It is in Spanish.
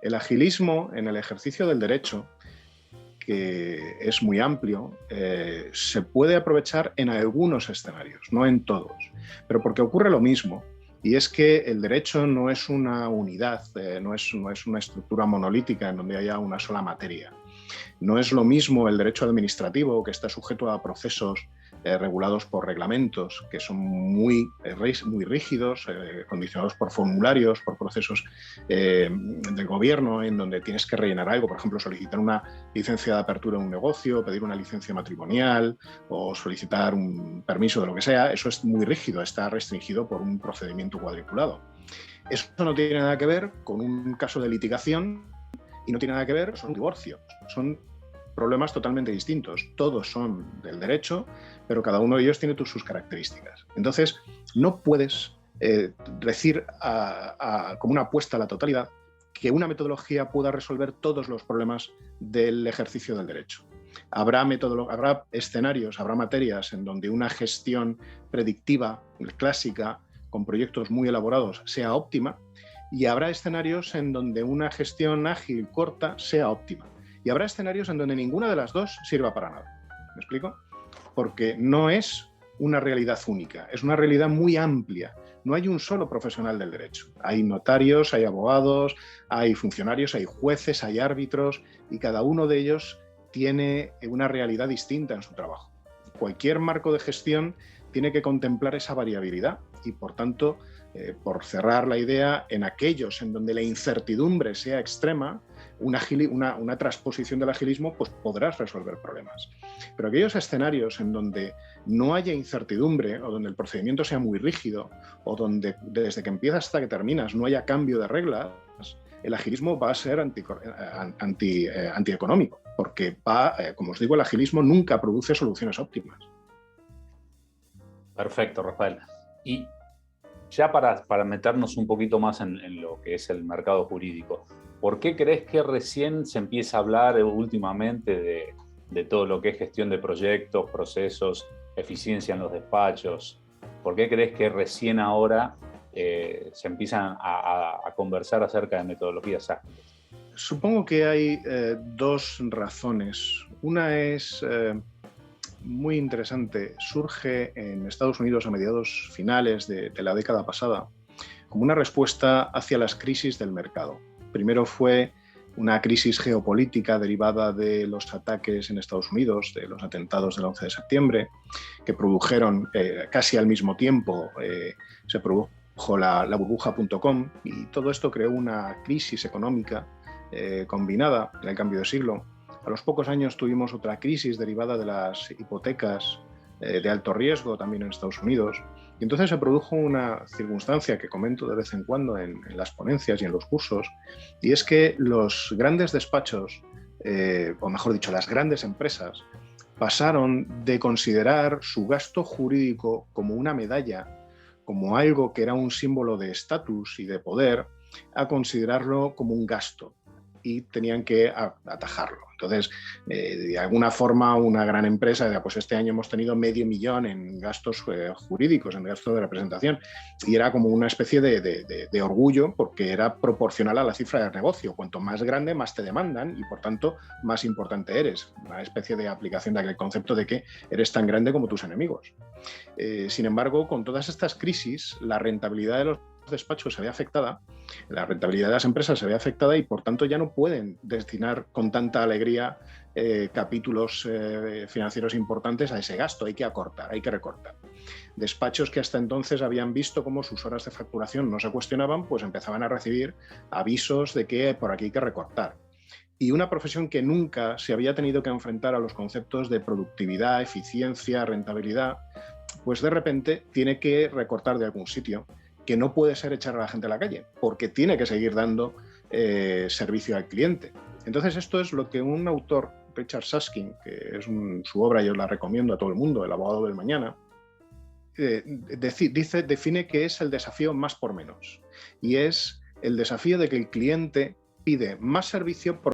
El agilismo en el ejercicio del derecho, que es muy amplio, se puede aprovechar en algunos escenarios, no en todos, pero porque ocurre lo mismo, y es que el derecho no es una unidad, no es una estructura monolítica en donde haya una sola materia. No es lo mismo el derecho administrativo, que está sujeto a procesos regulados por reglamentos, que son muy rígidos, condicionados por formularios, por procesos del gobierno, en donde tienes que rellenar algo, por ejemplo, solicitar una licencia de apertura de un negocio, pedir una licencia matrimonial o solicitar un permiso de lo que sea. Eso es muy rígido, está restringido por un procedimiento cuadriculado. Eso no tiene nada que ver con un caso de litigación y no tiene nada que ver con un divorcio. Son problemas totalmente distintos. Todos son del derecho, pero cada uno de ellos tiene sus características. Entonces, no puedes decir como una apuesta a la totalidad que una metodología pueda resolver todos los problemas del ejercicio del derecho. Habrá escenarios, habrá materias en donde una gestión predictiva, clásica, con proyectos muy elaborados, sea óptima, y habrá escenarios en donde una gestión ágil, corta, sea óptima. Y habrá escenarios en donde ninguna de las dos sirva para nada. ¿Me explico? Porque no es una realidad única, es una realidad muy amplia. No hay un solo profesional del derecho. Hay notarios, hay abogados, hay funcionarios, hay jueces, hay árbitros, y cada uno de ellos tiene una realidad distinta en su trabajo. Cualquier marco de gestión tiene que contemplar esa variabilidad y, por tanto, por cerrar la idea, en aquellos en donde la incertidumbre sea extrema, una transposición del agilismo, pues podrás resolver problemas. Pero aquellos escenarios en donde no haya incertidumbre o donde el procedimiento sea muy rígido o donde desde que empiezas hasta que terminas no haya cambio de reglas, el agilismo va a ser antieconómico, porque como os digo, el agilismo nunca produce soluciones óptimas. Perfecto, Rafael. Y ya para meternos un poquito más en lo que es el mercado jurídico, ¿por qué crees que recién se empieza a hablar últimamente de todo lo que es gestión de proyectos, procesos, eficiencia en los despachos? ¿Por qué crees que recién ahora se empiezan a conversar acerca de metodologías ágiles? Supongo que hay dos razones. Una es muy interesante. Surge en Estados Unidos a mediados finales de la década pasada como una respuesta hacia las crisis del mercado. Primero fue una crisis geopolítica derivada de los ataques en Estados Unidos, de los atentados del 11 de septiembre, que produjeron casi al mismo tiempo, se produjo la burbuja.com, y todo esto creó una crisis económica combinada en el cambio de siglo. A los pocos años tuvimos otra crisis derivada de las hipotecas de alto riesgo también en Estados Unidos. Y entonces se produjo una circunstancia que comento de vez en cuando en las ponencias y en los cursos, y es que los grandes despachos, o mejor dicho, las grandes empresas, pasaron de considerar su gasto jurídico como una medalla, como algo que era un símbolo de estatus y de poder, a considerarlo como un gasto, y tenían que atajarlo. Entonces, de alguna forma, una gran empresa, pues este año hemos tenido $500,000 en gastos jurídicos, en gastos de representación, y era como una especie de orgullo, porque era proporcional a la cifra del negocio. Cuanto más grande, más te demandan y, por tanto, más importante eres. Una especie de aplicación de aquel concepto de que eres tan grande como tus enemigos. Sin embargo, con todas estas crisis, la rentabilidad de los despachos se ve afectada, la rentabilidad de las empresas se ve afectada, y por tanto ya no pueden destinar con tanta alegría capítulos financieros importantes a ese gasto. Hay que acortar, hay que recortar. Despachos que hasta entonces habían visto cómo sus horas de facturación no se cuestionaban, pues empezaban a recibir avisos de que por aquí hay que recortar. Y una profesión que nunca se había tenido que enfrentar a los conceptos de productividad, eficiencia, rentabilidad, pues de repente tiene que recortar de algún sitio, que no puede ser echar a la gente a la calle, porque tiene que seguir dando servicio al cliente. Entonces esto es lo que un autor, Richard Susskind, que es su obra, yo la recomiendo a todo el mundo, El abogado del mañana, define que es el desafío más por menos, y es el desafío de que el cliente pide más servicio por